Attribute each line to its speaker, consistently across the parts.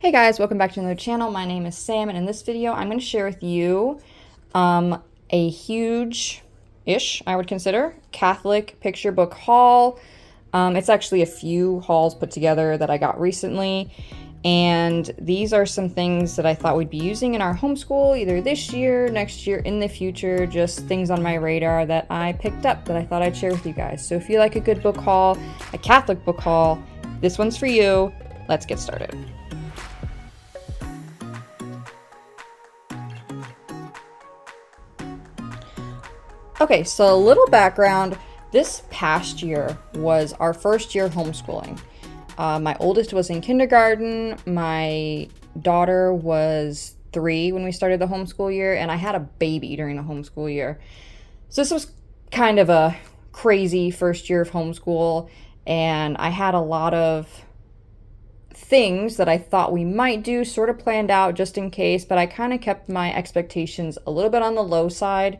Speaker 1: Hey guys, welcome back to another channel. My name is Sam, and in this video I'm going to share with you a huge-ish, I would consider, Catholic picture book haul. It's actually a few hauls put together that I got recently, and these are some things that I thought we'd be using in our homeschool either this year, next year, in the future, just things on my radar that I picked up that I thought I'd share with you guys. So if you like a good book haul, a Catholic book haul, this one's for you. Let's get started. Okay, so a little background. This past year was our first year of homeschooling. My oldest was in kindergarten. My daughter was 3 when we started the homeschool year, and I had a baby during the homeschool year. So this was kind of a crazy first year of homeschool, and I had a lot of things that I thought we might do sort of planned out just in case, but I kind of kept my expectations a little bit on the low side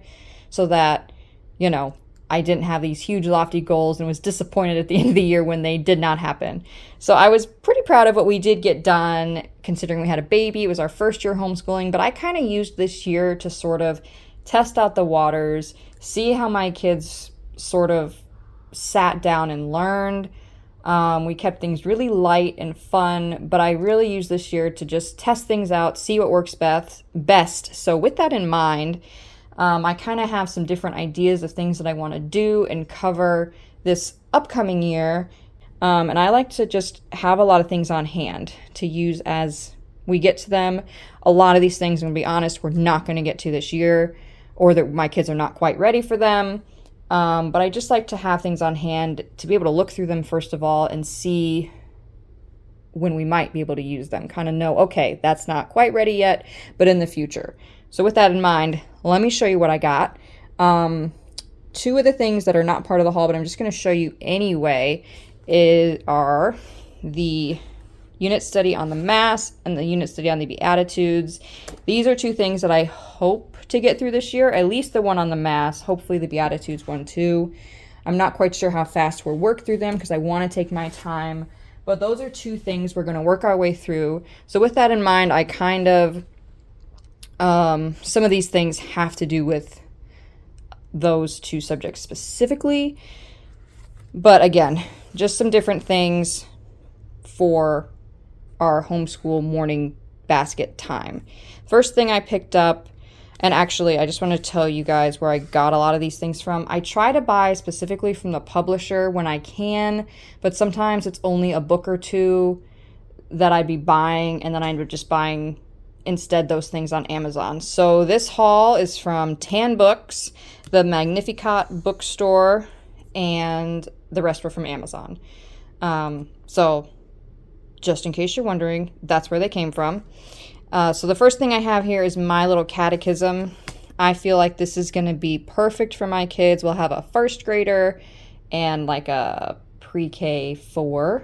Speaker 1: so that, you know, I didn't have these huge lofty goals and was disappointed at the end of the year when they did not happen. So I was pretty proud of what we did get done considering we had a baby. It was our first year homeschooling, but I kind of used this year to sort of test out the waters, see how my kids sort of sat down and learned. We kept things really light and fun, but I really used this year to just test things out, see what works best. So with that in mind, I kind of have some different ideas of things that I want to do and cover this upcoming year. And I like to just have a lot of things on hand to use as we get to them. A lot of these things, I'm going to be honest, we're not going to get to this year, or that my kids are not quite ready for them. But I just like to have things on hand to be able to look through them first of all and see when we might be able to use them. Kind of know, okay, that's not quite ready yet, but in the future. So with that in mind, let me show you what I got. 2 of the things that are not part of the haul, but I'm just going to show you anyway, are the unit study on the Mass and the unit study on the Beatitudes. These are 2 things that I hope to get through this year, at least the one on the Mass, hopefully the Beatitudes one too. I'm not quite sure how fast we'll work through them because I want to take my time, but those are 2 things we're going to work our way through. So with that in mind, I kind of, some of these things have to do with those 2 subjects specifically, but again, just some different things for our homeschool morning basket time. First thing I picked up, and actually I just want to tell you guys where I got a lot of these things from. I try to buy specifically from the publisher when I can, but sometimes it's only a book or 2 that I'd be buying, and then I'm just buying instead those things on Amazon. So this haul is from Tan Books, the Magnificat bookstore, and the rest were from Amazon. So just in case you're wondering, that's where they came from. So the first thing I have here is my little catechism. I feel like this is going to be perfect for my kids. We'll have a first grader and like a pre-K 4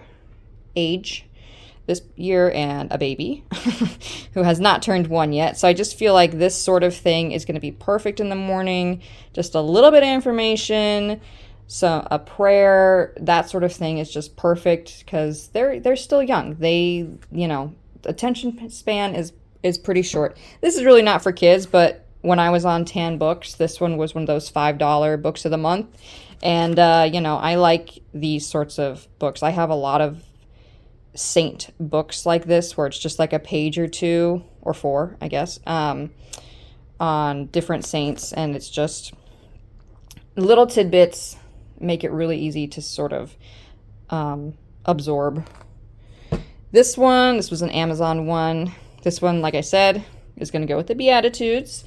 Speaker 1: age this year and a baby who has not turned 1 yet. So I just feel like this sort of thing is going to be perfect in the morning. Just a little bit of information, so a prayer, that sort of thing is just perfect because they're still young. They, attention span is pretty short. This is really not for kids, but when I was on Tan Books, this one was one of those $5 books of the month. And, I like these sorts of books. I have a lot of saint books like this where it's just like a page or 2 or 4, I guess, on different saints. And it's just little tidbits, make it really easy to sort of absorb. This was an Amazon one. This one, like I said, is going to go with the Beatitudes.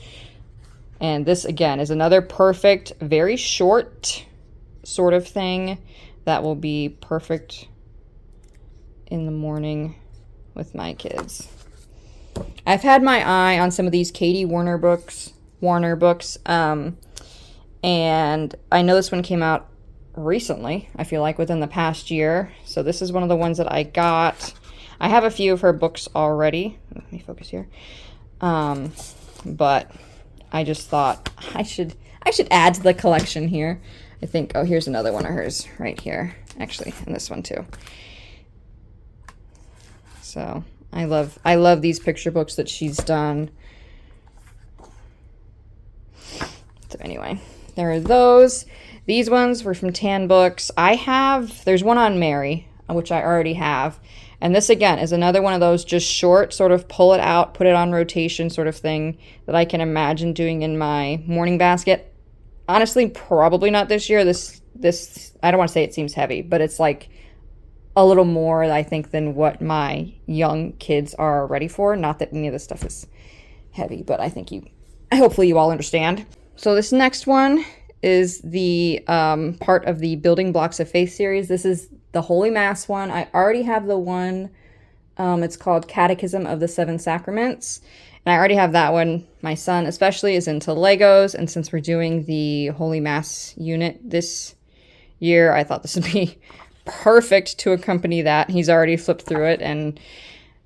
Speaker 1: And this, again, is another perfect, very short sort of thing that will be perfect in the morning with my kids. I've had my eye on some of these Katie Warner books, and I know this one came out recently, I feel like within the past year. So this is one of the ones that I got. I have a few of her books already. Let me focus here. But I just thought I should add to the collection here. I think, here's another one of hers right here. Actually, and this one too. So I love these picture books that she's done. So anyway, there are those. These ones were from Tan Books. There's one on Mary, which I already have. And this, again, is another one of those just short, sort of pull it out, put it on rotation sort of thing that I can imagine doing in my morning basket. Honestly, probably not this year. This I don't want to say it seems heavy, but it's like a little more, I think, than what my young kids are ready for. Not that any of this stuff is heavy, but hopefully you all understand. So this next one is the part of the Building Blocks of Faith series. This is the Holy Mass one. I already have the one, it's called Catechism of the Seven Sacraments. And I already have that one. My son especially is into Legos. And since we're doing the Holy Mass unit this year, I thought this would be perfect to accompany that. He's already flipped through it. And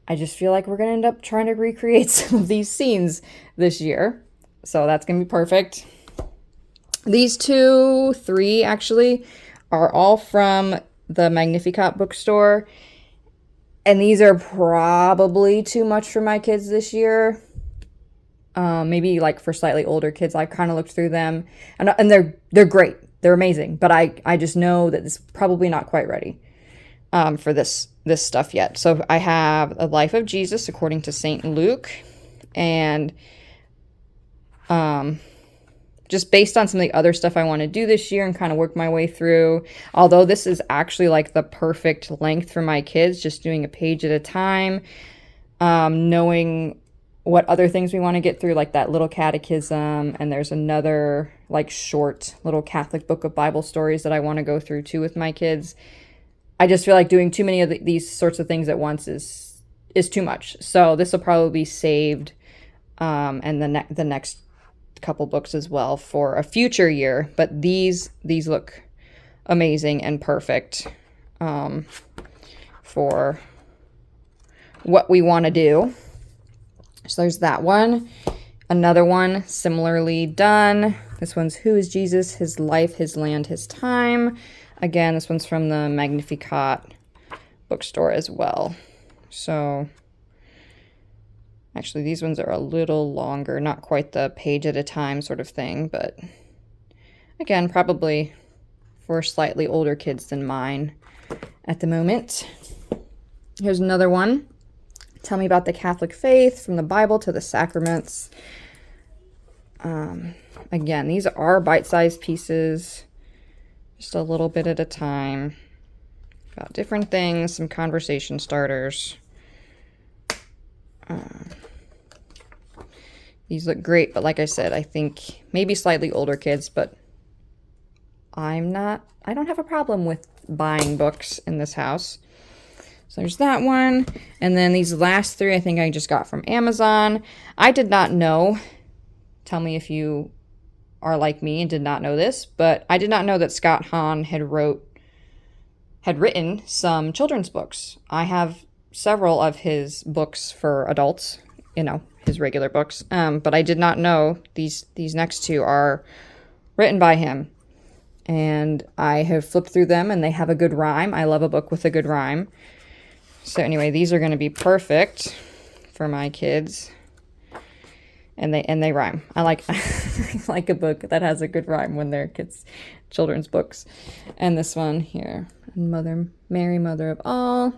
Speaker 1: I just feel like we're going to end up trying to recreate some of these scenes this year. So that's going to be perfect. These three actually, are all from the Magnificat bookstore. And these are probably too much for my kids this year. Maybe like for slightly older kids. I kind of looked through them. And they're great. They're amazing. But I just know that it's probably not quite ready for this stuff yet. So I have A Life of Jesus according to St. Luke. And just based on some of the other stuff I want to do this year and kind of work my way through. Although this is actually like the perfect length for my kids, just doing a page at a time, knowing what other things we want to get through, like that little catechism. And there's another like short little Catholic book of Bible stories that I want to go through too with my kids. I just feel like doing too many of these sorts of things at once is too much. So this will probably be saved, and the next couple books as well for a future year. But these look amazing and perfect for what we want to do. So there's that one. Another one similarly done. This one's Who is Jesus? His Life, His Land, His Time. Again, this one's from the Magnificat bookstore as well. So actually, these ones are a little longer, not quite the page at a time sort of thing, but again, probably for slightly older kids than mine at the moment. Here's another one. Tell Me About the Catholic Faith, From the Bible to the Sacraments. Again, these are bite-sized pieces, just a little bit at a time. About different things, some conversation starters. These look great, but like I said, I think maybe slightly older kids, but I don't have a problem with buying books in this house. So there's that one. And then these last three, I think I just got from Amazon. I did not know. Tell me if you are like me and did not know this, but I did not know that Scott Hahn had written some children's books. I have several of his books for adults, his regular books. But I did not know these next two are written by him. And I have flipped through them and they have a good rhyme. I love a book with a good rhyme. So anyway, these are going to be perfect for my kids. And they rhyme. I like I like a book that has a good rhyme when they're children's books. And this one here, Mary, Mother of All.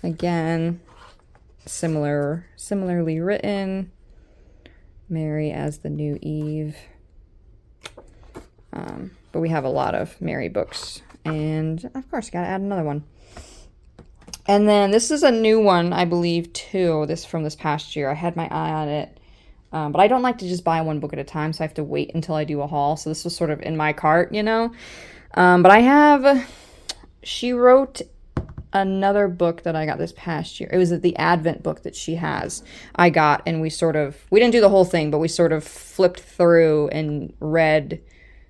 Speaker 1: Again, similarly written. Mary as the new Eve. But we have a lot of Mary books. And of course, got to add another one. And then this is a new one, I believe, too. This from this past year. I had my eye on it. But I don't like to just buy one book at a time, so I have to wait until I do a haul. So this was sort of in my cart, But she wrote another book that I got this past year. It was the Advent book that she has. I got, and we didn't do the whole thing, but we sort of flipped through and read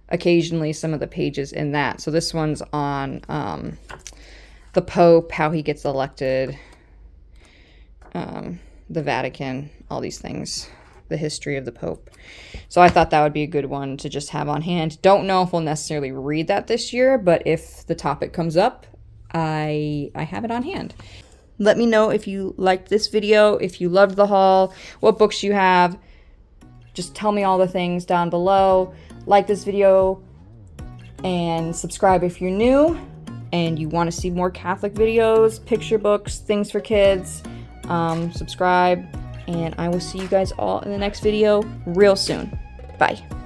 Speaker 1: occasionally some of the pages in that. So this one's on the Pope, how he gets elected, the Vatican, all these things, the history of the Pope. So I thought that would be a good one to just have on hand. Don't know if we'll necessarily read that this year, but if the topic comes up, I have it on hand. Let me know if you liked this video, if you loved the haul, what books you have. Just tell me all the things down below. Like this video and subscribe if you're new and you want to see more Catholic videos, picture books, things for kids. Subscribe, and I will see you guys all in the next video real soon. Bye.